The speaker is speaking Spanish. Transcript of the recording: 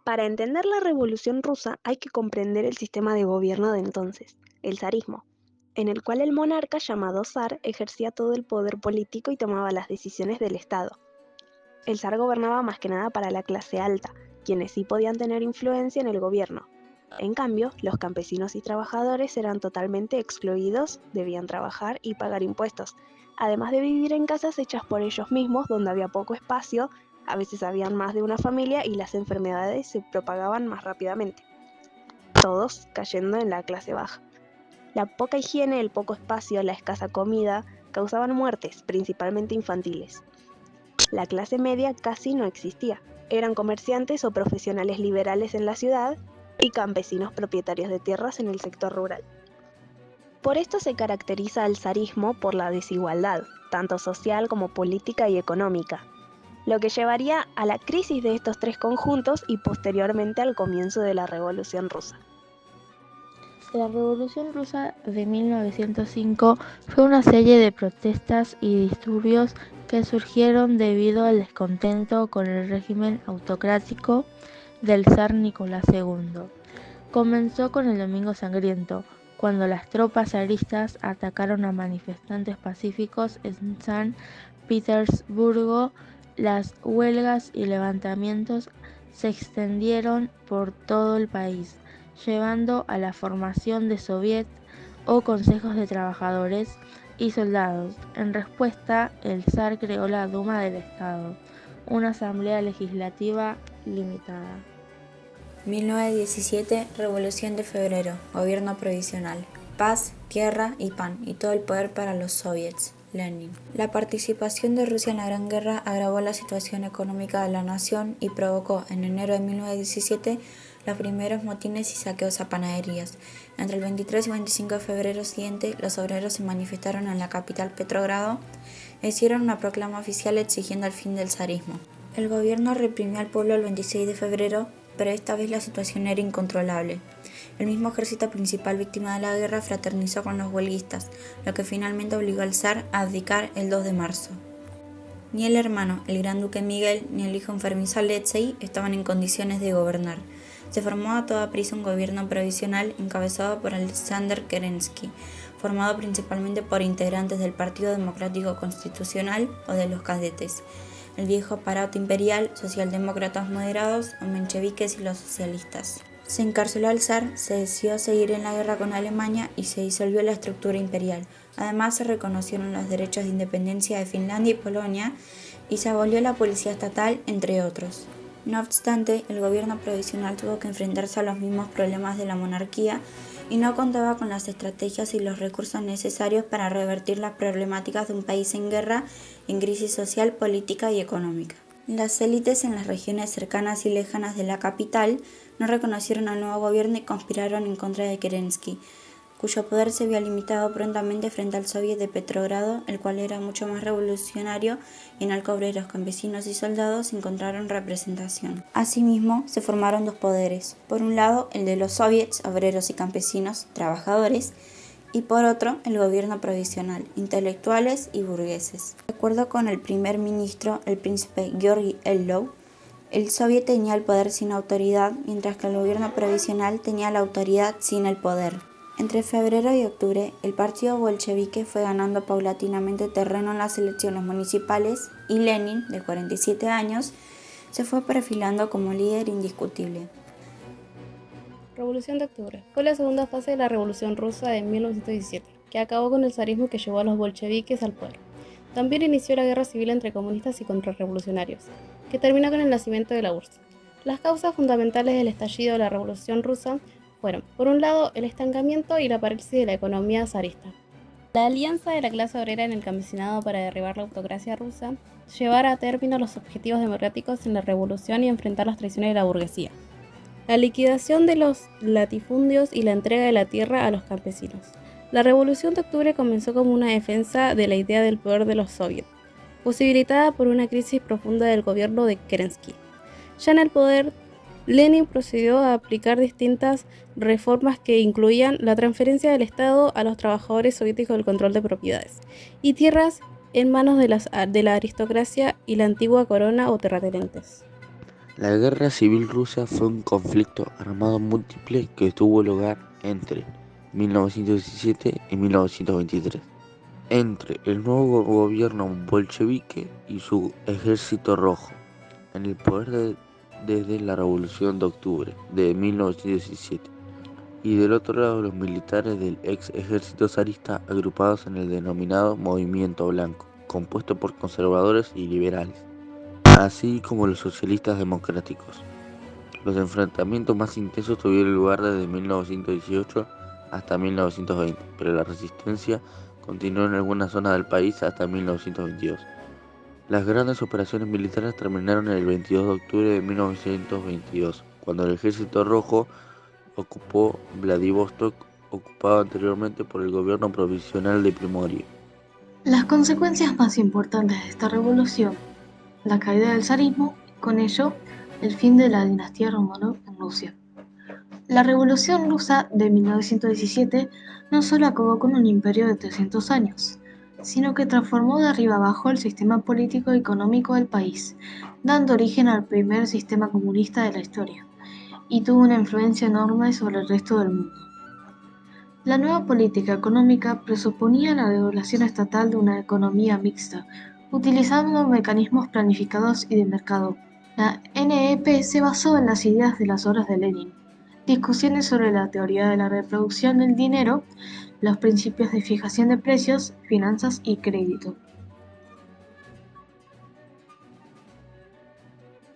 Para entender la Revolución rusa hay que comprender el sistema de gobierno de entonces, el zarismo, en el cual el monarca llamado zar ejercía todo el poder político y tomaba las decisiones del Estado. El zar gobernaba más que nada para la clase alta, quienes sí podían tener influencia en el gobierno. En cambio, los campesinos y trabajadores eran totalmente excluidos, debían trabajar y pagar impuestos, además de vivir en casas hechas por ellos mismos donde había poco espacio, a veces habían más de una familia y las enfermedades se propagaban más rápidamente, todos cayendo en la clase baja. La poca higiene, el poco espacio, la escasa comida causaban muertes, principalmente infantiles. La clase media casi no existía. Eran comerciantes o profesionales liberales en la ciudad y campesinos propietarios de tierras en el sector rural. Por esto se caracteriza al zarismo por la desigualdad, tanto social como política y económica, lo que llevaría a la crisis de estos tres conjuntos y posteriormente al comienzo de la Revolución Rusa. La Revolución Rusa de 1905 fue una serie de protestas y disturbios que surgieron debido al descontento con el régimen autocrático del zar Nicolás II. Comenzó con el Domingo Sangriento, cuando las tropas zaristas atacaron a manifestantes pacíficos en San Petersburgo. Las huelgas y levantamientos se extendieron por todo el país, llevando a la formación de soviets o consejos de trabajadores y soldados. En respuesta, el zar creó la Duma del Estado, una asamblea legislativa limitada. 1917, Revolución de Febrero, Gobierno Provisional. Paz, tierra y pan, y todo el poder para los soviets. Lenin. La participación de Rusia en la Gran Guerra agravó la situación económica de la nación y provocó en enero de 1917 los primeros motines y saqueos a panaderías. Entre el 23 y 25 de febrero siguiente, los obreros se manifestaron en la capital Petrogrado e hicieron una proclama oficial exigiendo el fin del zarismo. El gobierno reprimió al pueblo el 26 de febrero, pero esta vez la situación era incontrolable. El mismo ejército principal víctima de la guerra fraternizó con los huelguistas, lo que finalmente obligó al zar a abdicar el 2 de marzo. Ni el hermano, el gran duque Miguel, ni el hijo enfermizo Alexei estaban en condiciones de gobernar. Se formó a toda prisa un gobierno provisional encabezado por Alexander Kerensky, formado principalmente por integrantes del Partido Democrático Constitucional o de los cadetes, el viejo aparato imperial, socialdemócratas moderados o mencheviques y los socialistas. Se encarceló al zar, se decidió seguir en la guerra con Alemania y se disolvió la estructura imperial. Además, se reconocieron los derechos de independencia de Finlandia y Polonia y se abolió la policía estatal, entre otros. No obstante, el gobierno provisional tuvo que enfrentarse a los mismos problemas de la monarquía y no contaba con las estrategias y los recursos necesarios para revertir las problemáticas de un país en guerra, en crisis social, política y económica. Las élites en las regiones cercanas y lejanas de la capital no reconocieron al nuevo gobierno y conspiraron en contra de Kerensky, cuyo poder se vio limitado prontamente frente al Soviet de Petrogrado, el cual era mucho más revolucionario y en el que obreros, campesinos y soldados encontraron representación. Asimismo, se formaron dos poderes, por un lado el de los soviets, obreros y campesinos, trabajadores, y por otro el gobierno provisional, intelectuales y burgueses. De acuerdo con el primer ministro, el príncipe Georgi Ellow, el soviet tenía el poder sin autoridad, mientras que el gobierno provisional tenía la autoridad sin el poder. Entre febrero y octubre, el partido bolchevique fue ganando paulatinamente terreno en las elecciones municipales y Lenin, de 47 años, se fue perfilando como líder indiscutible. Revolución de Octubre. Fue la segunda fase de la Revolución Rusa de 1917, que acabó con el zarismo que llevó a los bolcheviques al poder. También inició la guerra civil entre comunistas y contrarrevolucionarios, que terminó con el nacimiento de la URSS. Las causas fundamentales del estallido de la Revolución Rusa fueron, por un lado, el estancamiento y la parálisis de la economía zarista. La alianza de la clase obrera en el campesinado para derribar la autocracia rusa, llevar a término los objetivos democráticos en la revolución y enfrentar las traiciones de la burguesía. La liquidación de los latifundios y la entrega de la tierra a los campesinos. La Revolución de Octubre comenzó como una defensa de la idea del poder de los soviets, posibilitada por una crisis profunda del gobierno de Kerensky. Ya en el poder, Lenin procedió a aplicar distintas reformas que incluían la transferencia del Estado a los trabajadores soviéticos del control de propiedades y tierras en manos de la aristocracia y la antigua corona o terratenientes. La Guerra Civil Rusa fue un conflicto armado múltiple que tuvo lugar entre 1917 y 1923, entre el nuevo gobierno bolchevique y su ejército rojo, en el poder desde la Revolución de Octubre de 1917, y del otro lado los militares del ex ejército zarista agrupados en el denominado Movimiento Blanco, compuesto por conservadores y liberales, así como los socialistas democráticos. Los enfrentamientos más intensos tuvieron lugar desde 1918 hasta 1920, pero la resistencia continuó en algunas zonas del país hasta 1922. Las grandes operaciones militares terminaron el 22 de octubre de 1922, cuando el Ejército Rojo ocupó Vladivostok, ocupado anteriormente por el gobierno provisional de Primorie. Las consecuencias más importantes de esta revolución: la caída del zarismo y con ello el fin de la dinastía Románov en Rusia. La Revolución Rusa de 1917 no solo acabó con un imperio de 300 años, sino que transformó de arriba abajo el sistema político y económico del país, dando origen al primer sistema comunista de la historia, y tuvo una influencia enorme sobre el resto del mundo. La nueva política económica presuponía la regulación estatal de una economía mixta, utilizando mecanismos planificados y de mercado. La NEP se basó en las ideas de las obras de Lenin, discusiones sobre la teoría de la reproducción del dinero, los principios de fijación de precios, finanzas y crédito.